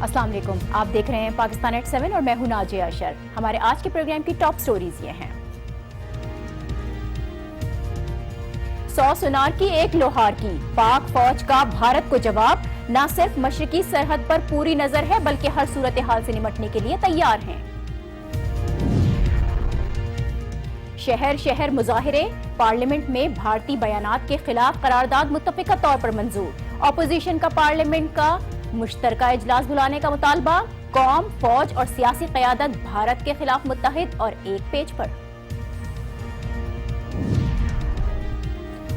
अस्सलाम वालेकुम, आप देख रहे हैं पाकिस्तान एट 7 और मैं हूं नाजिया अशर। हमारे आज के प्रोग्राम की टॉप स्टोरीज ये हैं। 100 सुनार की एक लोहार की, पाक फौज का भारत को जवाब, न सिर्फ मशरकी सरहद पर पूरी नजर है बल्कि हर सूरत हाल से निपटने के लिए तैयार हैं। शहर शहर मुजाहिरे, पार्लियामेंट में भारतीय बयानात के खिलाफ करारदाद मुत्तफिका तौर पर मंजूर, ऑपोजिशन का पार्लियामेंट का मुश्तरका इजलास बुलाने का मुतालबा, कौम, फौज और सियासी क़यादत भारत के खिलाफ मुत्तहिद और एक पेज पर।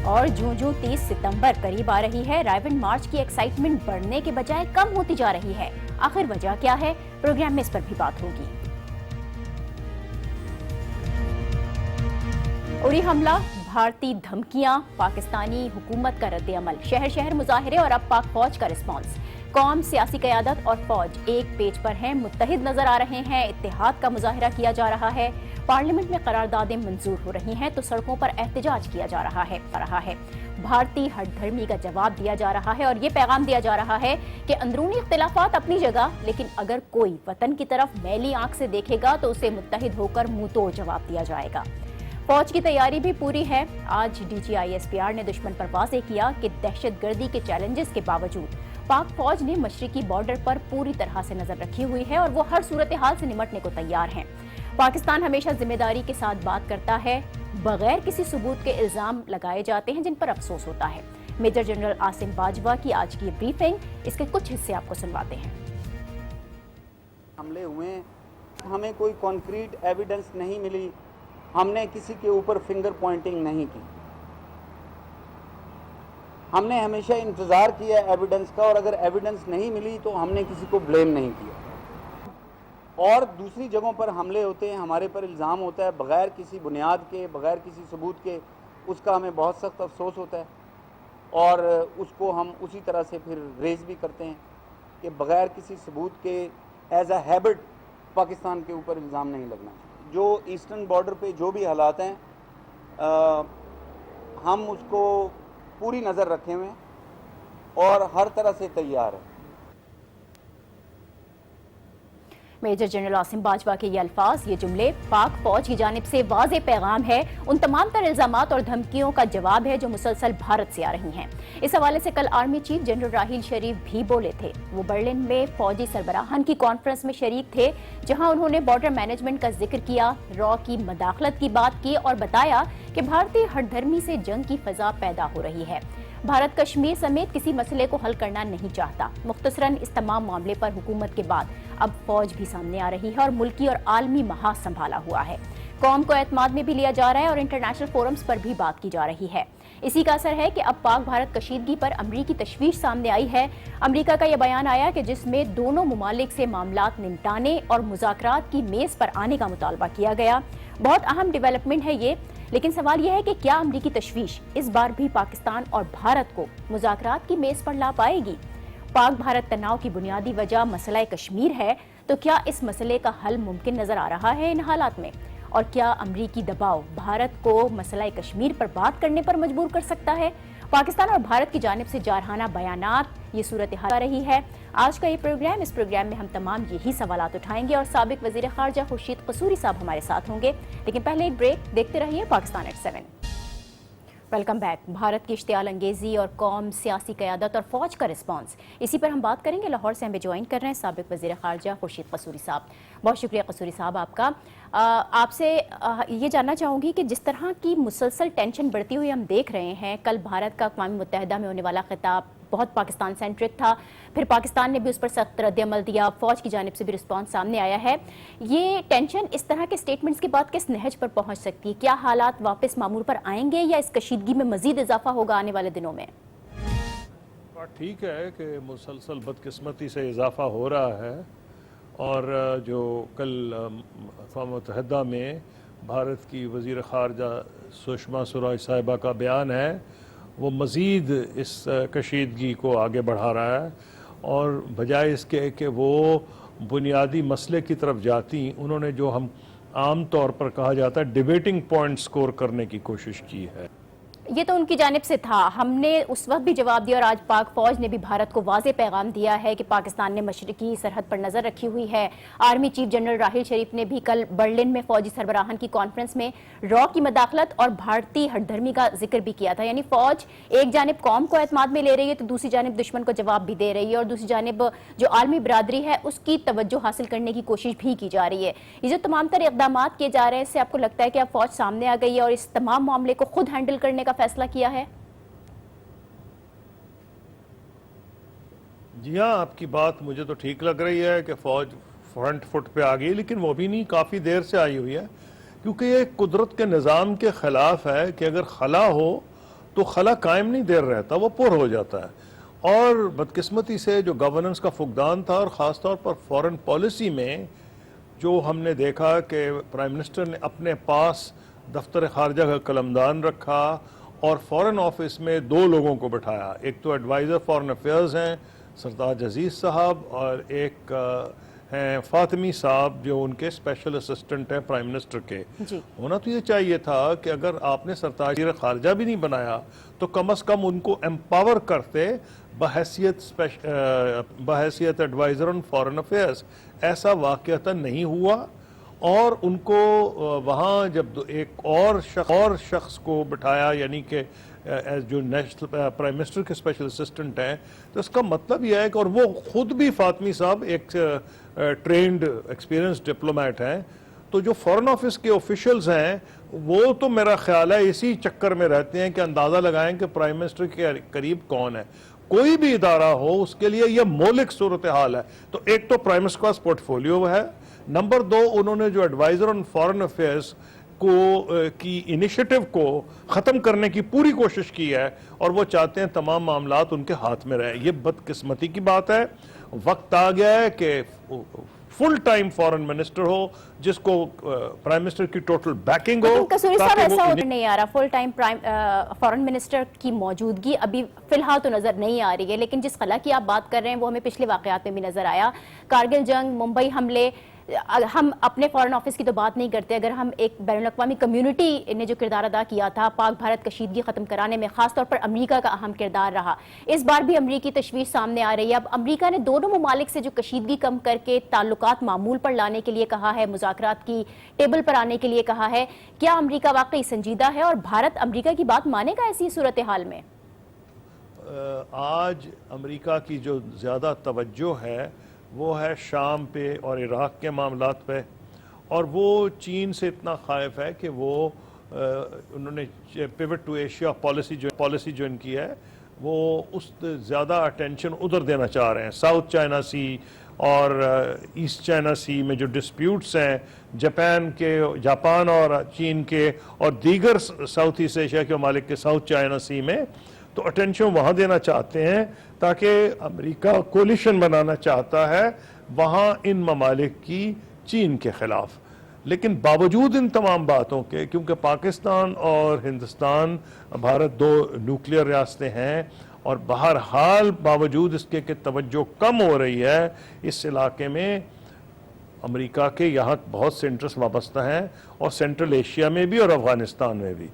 और जूं 30 सितंबर करीब आ रही है, रायविंड मार्च की एक्साइटमेंट बढ़ने के बजाय कम होती जा रही है। आखिर वजह क्या है? प्रोग्राम में इस पर भी बात होगी। उड़ी हमला, भारतीय धमकियां, पाकिस्तानी हुकूमत का रद्द अमल, शहर शहर मुजाहिरे और अब पाक फौज का रिस्पांस। कौम, सियासी क़यादत और फौज एक पेज पर हैं, मुत्तहिद नजर आ रहे हैं, इत्तेहाद का मुजाहिरा किया जा रहा है। पार्लियामेंट में करारदादें मंजूर हो रही हैं तो सड़कों पर एहतजाज किया जा रहा है। भारतीय हठधर्मी का जवाब दिया जा रहा है और ये पैगाम दिया जा रहा है कि अंदरूनी इख्तिलाफात अपनी जगह, लेकिन अगर कोई वतन की तरफ मैली आंख से देखेगा तो उसे मुत्तहिद होकर मुंह तोड़ जवाब दिया जाएगा। फौज की तैयारी भी पूरी है। आज DGISPR ने दुश्मन पर वाज़ेह किया कि दहशतगर्दी के चैलेंजेस के बावजूद पाक फौज ने मशरिकी बॉर्डर पर पूरी तरह से नजर रखी हुई है और वो हर सूरत हाल से निपटने को तैयार हैं। पाकिस्तान हमेशा जिम्मेदारी के साथ बात करता है, बगैर किसी सबूत के इल्जाम लगाए जाते हैं जिन पर अफसोस होता है। मेजर जनरल आसिम बाजवा की आज की ब्रीफिंग, इसके कुछ हिस्से आपको सुनवाते हैं। हमले हुए, हमें कोई कॉन्क्रीट एविडेंस नहीं मिली, हमने किसी के ऊपर फिंगर पॉइंटिंग नहीं की। हमने हमेशा इंतज़ार किया एविडेंस का, और अगर एविडेंस नहीं मिली तो हमने किसी को ब्लेम नहीं किया। और दूसरी जगहों पर हमले होते हैं, हमारे पर इल्ज़ाम होता है बग़ैर किसी बुनियाद के, बग़ैर किसी सबूत के, उसका हमें बहुत सख्त अफसोस होता है और उसको हम उसी तरह से फिर रेज़ भी करते हैं कि बग़ैर किसी सबूत के एज अ हैबिट पाकिस्तान के ऊपर इल्ज़ाम नहीं लगना चाहिए। जो ईस्टर्न बॉर्डर पे जो भी हालात हैं, हम उसको पूरी नज़र रखे हुए हैं और हर तरह से तैयार हैं। मेजर जनरल आसिम बाजवा के ये अल्फाज, ये जुमले पाक फौज की जानिब से वाज़ेह पैगाम है, उन तमाम तर इल्ज़ामात और धमकियों का जवाब है जो मुसलसल भारत से आ रही हैं। इस हवाले से कल आर्मी चीफ जनरल राहील शरीफ भी बोले थे। वो बर्लिन में फौजी सरबराहान की कॉन्फ्रेंस में शरीक थे, जहां उन्होंने बॉर्डर मैनेजमेंट का जिक्र किया, रॉ की मदाखलत की बात की और बताया कि भारतीय हठधर्मी से जंग की फजा पैदा हो रही है। भारत कश्मीर समेत किसी मसले को हल करना नहीं चाहता। मुख्तसरन इस तमाम मामले पर हुकूमत के बाद अब फौज भी सामने आ रही है और मुल्की और आलमी महाज संभाला हुआ है। कौम को एतमाद में भी लिया जा रहा है और इंटरनेशनल फोरम्स पर भी बात की जा रही है। इसी का असर है कि अब पाक भारत कशीदगी पर अमरीकी तशवीश सामने आई है। अमरीका का यह बयान आया कि जिसमें दोनों मुमालिक से मामलात निपटाने और मुज़ाकरात की मेज़ पर आने का मुतालबा किया गया। बहुत अहम डेवलपमेंट है ये, लेकिन सवाल यह है कि क्या अमरीकी तशवीश इस बार भी पाकिस्तान और भारत को मुज़ाकरात की मेज़ पर ला पाएगी? पाक भारत तनाव की बुनियादी वजह मसला कश्मीर है, तो क्या इस मसले का हल मुमकिन नजर आ रहा है इन हालात में? और क्या अमरीकी दबाव भारत को मसला कश्मीर पर बात करने पर मजबूर कर सकता है? पाकिस्तान और भारत की जानिब से जारहाना बयानात, ये सूरत हाल रही है। आज का ये प्रोग्राम, इस प्रोग्राम में हम तमाम यही सवालात उठाएंगे और साबिक वज़ीर ख़ारजा खुर्शीद कसूरी साहब हमारे साथ होंगे। लेकिन पहले एक ब्रेक, देखते रहिए Pakistan at 7। Welcome back. Bharat की इश्तियाल अंगेजी और कौम, सियासी क़यादत और फौज का रिस्पांस, इसी पर हम बात करेंगे। लाहौर से हमें ज्वाइन कर रहे हैं साबिक वज़ीर ख़ारजा खुर्शीद कसूरी साहब। बहुत शुक्रिया कसूरी साहब आपका। आपसे ये जानना चाहूँगी कि जिस तरह की मुसलसल टेंशन बढ़ती हुई हम देख रहे हैं, कल भारत का अक़वाम मुत्तहिदा में होने वाला खिताब बहुत पाकिस्तान सेंट्रिक था, फिर पाकिस्तान ने भी उस पर सख्त रद्द-ए-अमल दिया, फौज की जानिब से भी रिस्पांस सामने आया है। ये टेंशन इस तरह के स्टेटमेंट्स के बाद किस नहज पर पहुंच सकती है? क्या हालात वापस मामूल पर आएंगे या इस कशीदगी में मजीद इजाफा होगा आने वाले दिनों में? बात ठीक है कि मुसलसल बदकिस्मती से इजाफा हो रहा है, और जो कल अक़वाम मुत्तहिदा में भारत की वज़ीर ख़ारजा सुषमा स्वराज साहिबा का बयान है, वो मज़ीद इस कशीदगी को आगे बढ़ा रहा है। और बजाय इसके कि वो बुनियादी मसले की तरफ जाती, उन्होंने जो हम आम तौर पर कहा जाता है डिबेटिंग पॉइंट स्कोर करने की कोशिश की है। یہ تو ان کی جانب سے تھا، ہم نے اس وقت بھی جواب دیا اور آج پاک فوج نے بھی بھارت کو واضح پیغام دیا ہے کہ پاکستان نے مشرقی سرحد پر نظر رکھی ہوئی ہے۔ Army chief general Raheel Sharif نے بھی کل برلن میں فوجی سربراہان کی کانفرنس میں را کی مداخلت اور بھارتی ہٹ دھرمی کا ذکر بھی کیا تھا، یعنی فوج ایک جانب قوم کو اعتماد میں لے رہی ہے تو دوسری جانب دشمن کو جواب بھی دے رہی ہے، اور دوسری جانب جو عالمی برادری ہے اس کی توجہ حاصل کرنے کی کوشش بھی کی جا رہی ہے۔ یہ جو تمام تر اقدامات کیے جا رہے ہیں، اس سے آپ کو لگتا ہے کہ اب فوج سامنے آ گئی ہے اور اس تمام معاملے کو خود ہینڈل کرنے کا فیصلہ کیا ہے؟ جی ہاں، آپ کی بات مجھے تو ٹھیک لگ رہی ہے کہ فوج فرنٹ فٹ پہ آ گئی، لیکن وہ بھی نہیں، کافی دیر سے آئی ہوئی ہے، کیونکہ یہ قدرت کے نظام کے خلاف ہے کہ اگر خلا ہو تو خلا قائم نہیں دیر رہتا، وہ پر ہو جاتا ہے۔ اور بدقسمتی سے جو گورننس کا فقدان تھا، اور خاص طور پر فورن پالیسی میں جو ہم نے دیکھا کہ پرائم منسٹر نے اپنے پاس دفتر خارجہ کا قلمدان رکھا اور فورن آفس میں 2 لوگوں کو بٹھایا، ایک تو ایڈوائزر فورن افیئرز ہیں سرتاج عزیز صاحب، اور ایک ہیں فاطمی صاحب جو ان کے اسپیشل اسسٹنٹ ہیں پرائم منسٹر کے۔ ہونا تو یہ چاہیے تھا کہ اگر آپ نے سرتاج وزیر خارجہ بھی نہیں بنایا تو کم از کم ان کو امپاور کرتے بحیثیت ایڈوائزر آن فورن افیئرز۔ ایسا واقعتاً نہیں ہوا، اور ان کو وہاں جب ایک اور شخص کو بٹھایا، یعنی کہ جو نیشنل پرائم منسٹر کے اسپیشل اسسٹنٹ ہیں، تو اس کا مطلب یہ ہے کہ، اور وہ خود بھی فاطمی صاحب ایک ٹرینڈ ایکسپیرینس ڈپلومیٹ ہیں، تو جو فورن آفس کے آفیشلز ہیں وہ تو میرا خیال ہے اسی چکر میں رہتے ہیں کہ اندازہ لگائیں کہ پرائم منسٹر کے قریب کون ہے۔ کوئی بھی ادارہ ہو اس کے لیے یہ مولک صورتحال ہے۔ تو ایک تو پرائم منسٹر کا پورٹ ہے، نمبر 2 انہوں نے جو ایڈوائزر آن فورن افیئرز کی انیشیٹو کو ختم کرنے کی پوری کوشش کی ہے، اور وہ چاہتے ہیں تمام معاملات ان کے ہاتھ میں رہے۔ یہ بدقسمتی کی بات ہے۔ وقت آ گیا ہے کہ فل ٹائم فورن منسٹر ہو جس کو پرائم منسٹر کی ٹوٹل بیکنگ ہو۔ قصوری صاحب ایسا نہیں آ رہا، فل ٹائم فورن منسٹر کی موجودگی ابھی فی الحال تو نظر نہیں آ رہی ہے، لیکن جس خلا کی آپ بات کر رہے ہیں وہ ہمیں پچھلے واقعات میں بھی نظر آیا، کارگل جنگ، ممبئی حملے۔ ہم اپنے فورن آفس کی تو بات نہیں کرتے، اگر ہم ایک بین الاقوامی کمیونٹی نے جو کردار ادا کیا تھا پاک بھارت کشیدگی ختم کرانے میں، خاص طور پر امریکہ کا اہم کردار رہا۔ اس بار بھی امریکی تشویش سامنے آ رہی ہے۔ اب امریکہ نے دونوں ممالک سے جو کشیدگی کم کر کے تعلقات معمول پر لانے کے لیے کہا ہے، مذاکرات کی ٹیبل پر آنے کے لیے کہا ہے، کیا امریکہ واقعی سنجیدہ ہے اور بھارت امریکہ کی بات مانے گا ایسی صورتحال میں؟ آج امریکہ کی جو زیادہ توجہ ہے وہ ہے شام پہ اور عراق کے معاملات پہ، اور وہ چین سے اتنا خائف ہے کہ وہ انہوں نے پیوٹ ٹو ایشیا پالیسی جو ان کی ہے وہ اس زیادہ اٹینشن ادھر دینا چاہ رہے ہیں۔ ساؤتھ چائنا سی اور ایسٹ چائنا سی میں جو ڈسپیوٹس ہیں جاپان اور چین کے اور دیگر ساؤتھ ایسٹ ایشیا کے ممالک کے ساؤتھ چائنا سی میں، تو اٹینشن وہاں دینا چاہتے ہیں تاکہ امریکہ کولیشن بنانا چاہتا ہے وہاں ان ممالک کی چین کے خلاف۔ لیکن باوجود ان تمام باتوں کے، کیونکہ پاکستان اور ہندوستان بھارت 2 نیوکلیئر ریاستیں ہیں، اور بہرحال باوجود اس کے کہ توجہ کم ہو رہی ہے اس علاقے میں، امریکہ کے یہاں بہت سے انٹرسٹ وابستہ ہیں، اور سینٹرل ایشیا میں بھی اور افغانستان میں بھی،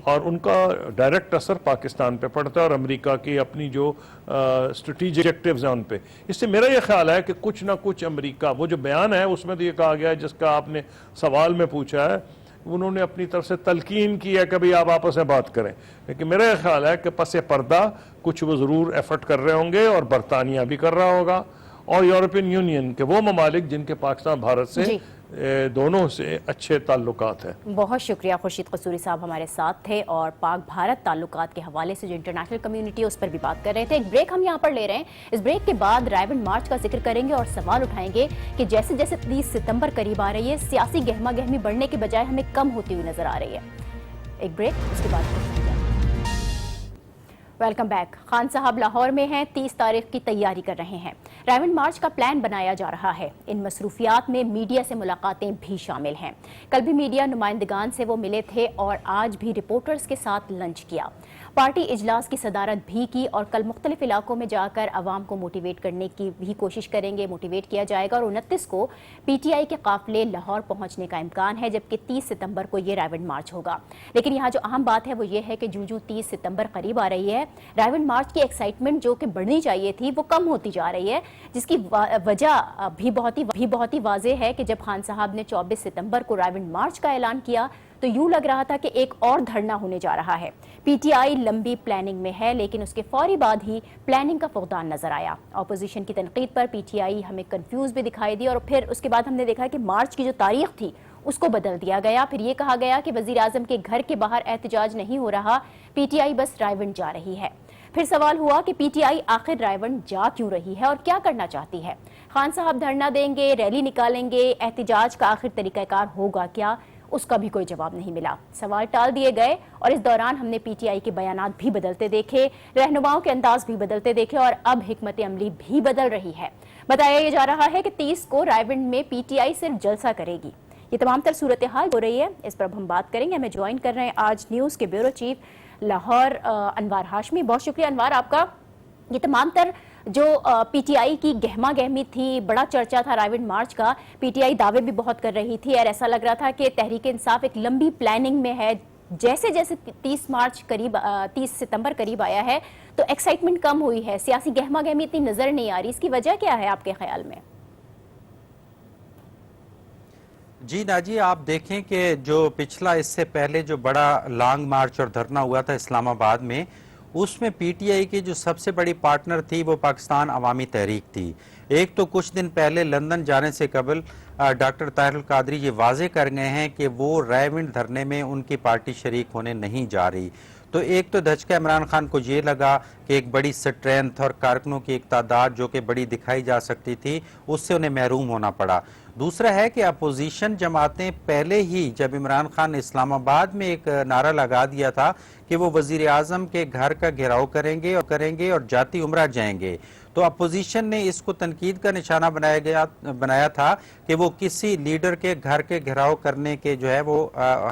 اور ان کا ڈائریکٹ اثر پاکستان پہ پڑتا ہے اور امریکہ کی اپنی جو اسٹریٹجک آبجیکٹیوز ہیں ان پہ۔ اس سے میرا یہ خیال ہے کہ کچھ نہ کچھ امریکہ، وہ جو بیان ہے اس میں تو یہ کہا گیا ہے جس کا آپ نے سوال میں پوچھا ہے، انہوں نے اپنی طرف سے تلقین کی ہے کہ بھئی آپ آپس میں بات کریں، لیکن میرا یہ خیال ہے کہ پس پردہ کچھ وہ ضرور ایفرٹ کر رہے ہوں گے، اور برطانیہ بھی کر رہا ہوگا، اور یورپین یونین کے وہ ممالک جن کے پاکستان بھارت سے دونوں سے اچھے تعلقات ہیں۔ بہت شکریہ خورشید قصوری صاحب ہمارے ساتھ تھے، اور پاک بھارت تعلقات کے حوالے سے جو انٹرنیشنل کمیونٹی ہے اس پر بھی بات کر رہے تھے۔ ایک بریک ہم یہاں پر لے رہے ہیں، اس بریک کے بعد رائے مارچ کا ذکر کریں گے اور سوال اٹھائیں گے کہ جیسے جیسے 30 ستمبر قریب آ رہی ہے، سیاسی گہما گہمی بڑھنے کے بجائے ہمیں کم ہوتی ہوئی نظر آ رہی ہے۔ ایک بریک، اس کے بعد ویلکم بیک۔ خان صاحب لاہور میں ہیں، 30 تاریخ کی تیاری کر رہے ہیں۔ रायविंड मार्च का प्लान बनाया जा रहा है। इन मसरूफियात में मीडिया से मुलाकातें भी शामिल हैं। कल भी मीडिया नुमाइंदगान से वो मिले थे और आज भी रिपोर्टर्स के साथ लंच किया। पार्टी इजलास की सदारत भी की और कल मुख्तलिफ इलाकों में जाकर अवाम को मोटिवेट करने की भी कोशिश करेंगे, मोटिवेट किया जाएगा। और 29 को पीटीआई के काफिले लाहौर पहुंचने का इम्कान है, जबकि 30 सितंबर को ये रायविंड मार्च होगा। लेकिन यहाँ जो अहम बात है वो ये है कि जूं 30 सितंबर करीब आ रही है, रायविंड मार्च की एक्साइटमेंट जो कि बढ़नी चाहिए थी वो कम होती जा रही है, जिसकी वजह भी बहुत ही वाज़ेह है कि जब खान साहब ने 24 सितंबर को रायविंड मार्च का ऐलान किया तो यूं लग रहा था कि एक और धरना होने जा रहा है। पीटीआई लंबी प्लानिंग में है, लेकिन उसके फौरी बाद ही प्लानिंग का फुकदान नजर आया। अपोजिशन की तनकीद पर पीटीआई हमें कंफ्यूज भी दिखाई दी और फिर उसके बाद हमने देखा कि मार्च की जो तारीख थी उसको बदल दिया गया। फिर ये कहा गया कि वजीर आजम के घर के बाहर एहतजाज नहीं हो रहा, पीटीआई बस रायविंड जा रही है। फिर सवाल हुआ कि पीटीआई आखिर रायविंड जा क्यों रही है और क्या करना चाहती है। खान साहब धरना देंगे, रैली निकालेंगे, एहतजाज का आखिर तरीकाकार होगा क्या, उसका भी कोई जवाब नहीं मिला। सवाल टाल दिए गए और इस दौरान हमने पीटीआई के बयानात भी बदलते देखे, रहनुमाओं के अंदाज भी बदलते देखे और अब हिकमत अमली भी बदल रही है। बताया जा रहा है कि 30 को रायविंड में पीटीआई सिर्फ जलसा करेगी। ये तमाम तर सूरत हाल हो रही है, इस पर हम बात करेंगे। हमें ज्वाइन कर रहे हैं आज न्यूज़ के ब्यूरो चीफ लाहौर अनवार हाशमी। बहुत शुक्रिया अनवार आपका। ये तमाम तर जो पीटीआई की गहमा गहमी थी, बड़ा चर्चा था रायविंड मार्च का, पीटीआई दावे भी बहुत कर रही थी और ऐसा लग रहा था कि तहरीक इंसाफ एक लंबी प्लानिंग में है। जैसे जैसे 30 सितंबर करीब आया है तो एक्साइटमेंट कम हुई है, सियासी गहमा गहमी इतनी नजर नहीं आ रही। इसकी वजह क्या है आपके ख्याल में? जी नाजी, आप देखें कि जो पिछला इससे पहले जो बड़ा लॉन्ग मार्च और धरना हुआ था इस्लामाबाद में, उसमें पीटीआई की जो सबसे बड़ी पार्टनर थी वो पाकिस्तान अवामी तहरीक थी। एक तो कुछ दिन पहले लंदन जाने से कबल डॉक्टर ताहिरुल कादरी ये वाजे कर गए हैं कि वो रायविंड धरने में उनकी पार्टी शरीक होने नहीं जा रही। तो एक तो धचका इमरान खान को ये लगा कि एक बड़ी स्ट्रेंथ और कारकुनों की एक तादाद जो कि बड़ी दिखाई जा सकती थी, उससे उन्हें महरूम होना पड़ा। दूसरा है कि अपोजिशन जमातें पहले ही जब इमरान खान ने इस्लामाबाद में एक नारा लगा दिया था कि वो वजीर आजम के घर का घेराव करेंगे और जाती उम्रा जाएंगे, तो अपोजिशन ने इसको तनकीद का निशाना बनाया था कि वो किसी लीडर के घर के घेराव करने के जो है वो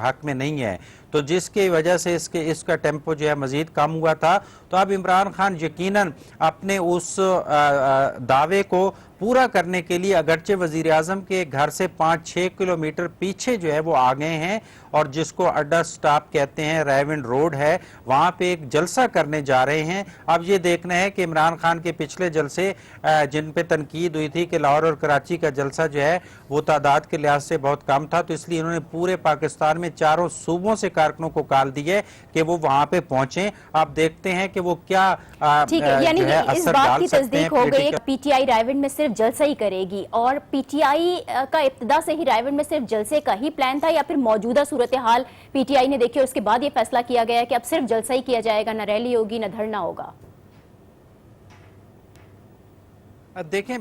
हक में नहीं है। तो जिसकी वजह से इसका टेम्पो जो है मजीद कम हुआ था। तो अब इमरान खान यकीनन अपने उस दावे को पूरा करने के लिए अगरचे वजीर आजम के घर से 5-6 किलोमीटर पीछे जो है वो आ गए हैं और जिसको अड्डा स्टॉप कहते हैं, रायविंड रोड है, वहां पे एक जलसा करने जा रहे हैं। अब ये देखना है कि इमरान खान के पिछले जलसे जिन पे तनकीद हुई थी कि लाहौर और कराची का जलसा जो है वो तादाद के लिहाज से बहुत कम था, तो इसलिए इन्होंने पूरे पाकिस्तान में चारों सूबों से कारकुनों को कॉल दी है कि वो वहां पे पहुंचे। आप देखते हैं कि वो क्या ठीक है, यानी जो है इस असर बात डाल की सकते तस्दीक हैं। हो गई पीटीआई रायविंड में सिर्फ जलसा ही करेगी और पीटीआई का इब्तिदा से ही रायविंड में सिर्फ जलसे का ही प्लान था, या फिर मौजूदा सूरत हाल पीटीआई ने देखी और उसके बाद ये फैसला किया गया कि अब सिर्फ जलसा ही किया जाएगा, न रैली होगी न धरना होगा? देखें,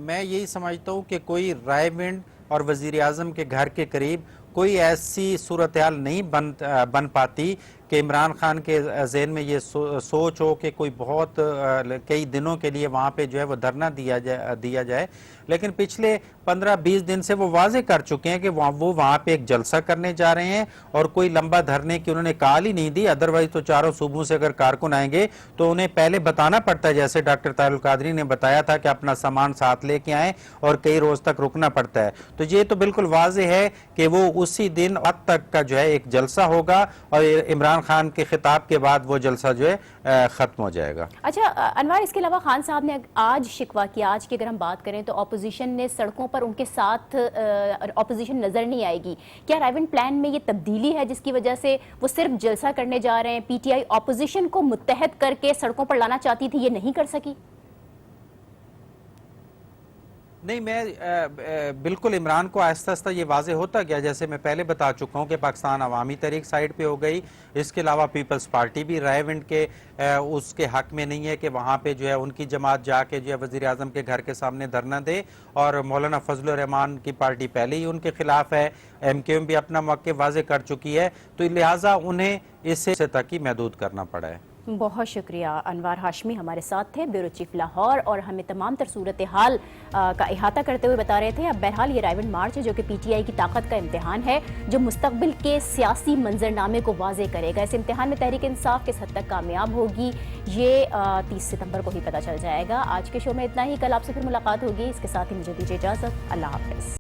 मैं यही समझता हूं कि कोई रायविंड और वजीर आजम के घर के करीब कोई ऐसी सूरत हाल नहीं बन पाती कि इमरान खान के ज़हन में ये सोच हो कि कोई बहुत कई दिनों के लिए वहाँ पे जो है वो धरना दिया जाए। लेकिन पिछले 15-20 दिन से वो वाजे कर चुके हैं कि वो वहाँ पे एक जलसा करने जा रहे हैं और कोई लंबा धरने की उन्होंने कॉल ही नहीं दी। अदरवाइज तो चारों सूबों से अगर कारकुन आएंगे तो उन्हें पहले बताना पड़ता है, जैसे डॉक्टर ताहिरुल कादरी ने बताया था कि अपना सामान साथ लेके आए और कई रोज तक रुकना पड़ता है। तो ये तो बिल्कुल वाजे है कि वो उसी दिन अब तक का जो है एक जलसा होगा और इमरान खान के खिताब के बाद वो जलसा जो है खत्म हो जाएगा। अच्छा अनवार, इसके अलावा खान साहब ने आज शिकवा किया, आज की अगर हम बात करें तो ऑपोजिशन ने सड़कों पर उनके साथ ऑपोजिशन नजर नहीं आएगी। क्या रायविंड प्लान में ये तब्दीली है जिसकी वजह से वो सिर्फ जलसा करने जा रहे हैं? पीटीआई ऑपोजिशन को मुत्तहद करके सड़कों पर लाना चाहती थी, ये नहीं कर सकी? नहीं, मैं बिल्कुल इमरान को आहिस्ता आहिस्ता ये वाजे होता गया, जैसे मैं पहले बता चुका हूँ कि पाकिस्तान अवामी तहरीक साइड पे हो गई। इसके अलावा पीपल्स पार्टी भी रायविंड के उसके हक में नहीं है कि वहाँ पे जो है उनकी जमात जाके जो है वज़ीर आज़म के घर के सामने धरना दे, और मौलाना फजल रहमान की पार्टी पहले ही उनके खिलाफ है। MQM भी अपना मौक़िफ़ वाजे कर चुकी है, तो लिहाजा उन्हें इससे तक ही महदूद करना पड़ा है। बहुत शुक्रिया। अनवार हाशमी हमारे साथ थे, ब्यूरो चीफ लाहौर, और हमें तमाम तर सूरत हाल का इहाता करते हुए बता रहे थे। अब बहरहाल ये रायवन मार्च है जो कि पीटीआई की ताकत का इम्तिहान है, जो मुस्तकबिल के सियासी मंजरनामे को वाज़े करेगा। इस इम्तिहान में तहरीक इंसाफ किस हद तक कामयाब होगी ये 30 सितंबर को ही पता चल जाएगा। आज के शो में इतना ही, कल आपसे फिर मुलाकात होगी। इसके साथ ही मुझे दीजिए इजाज़त। अल्लाह हाफ़िज़।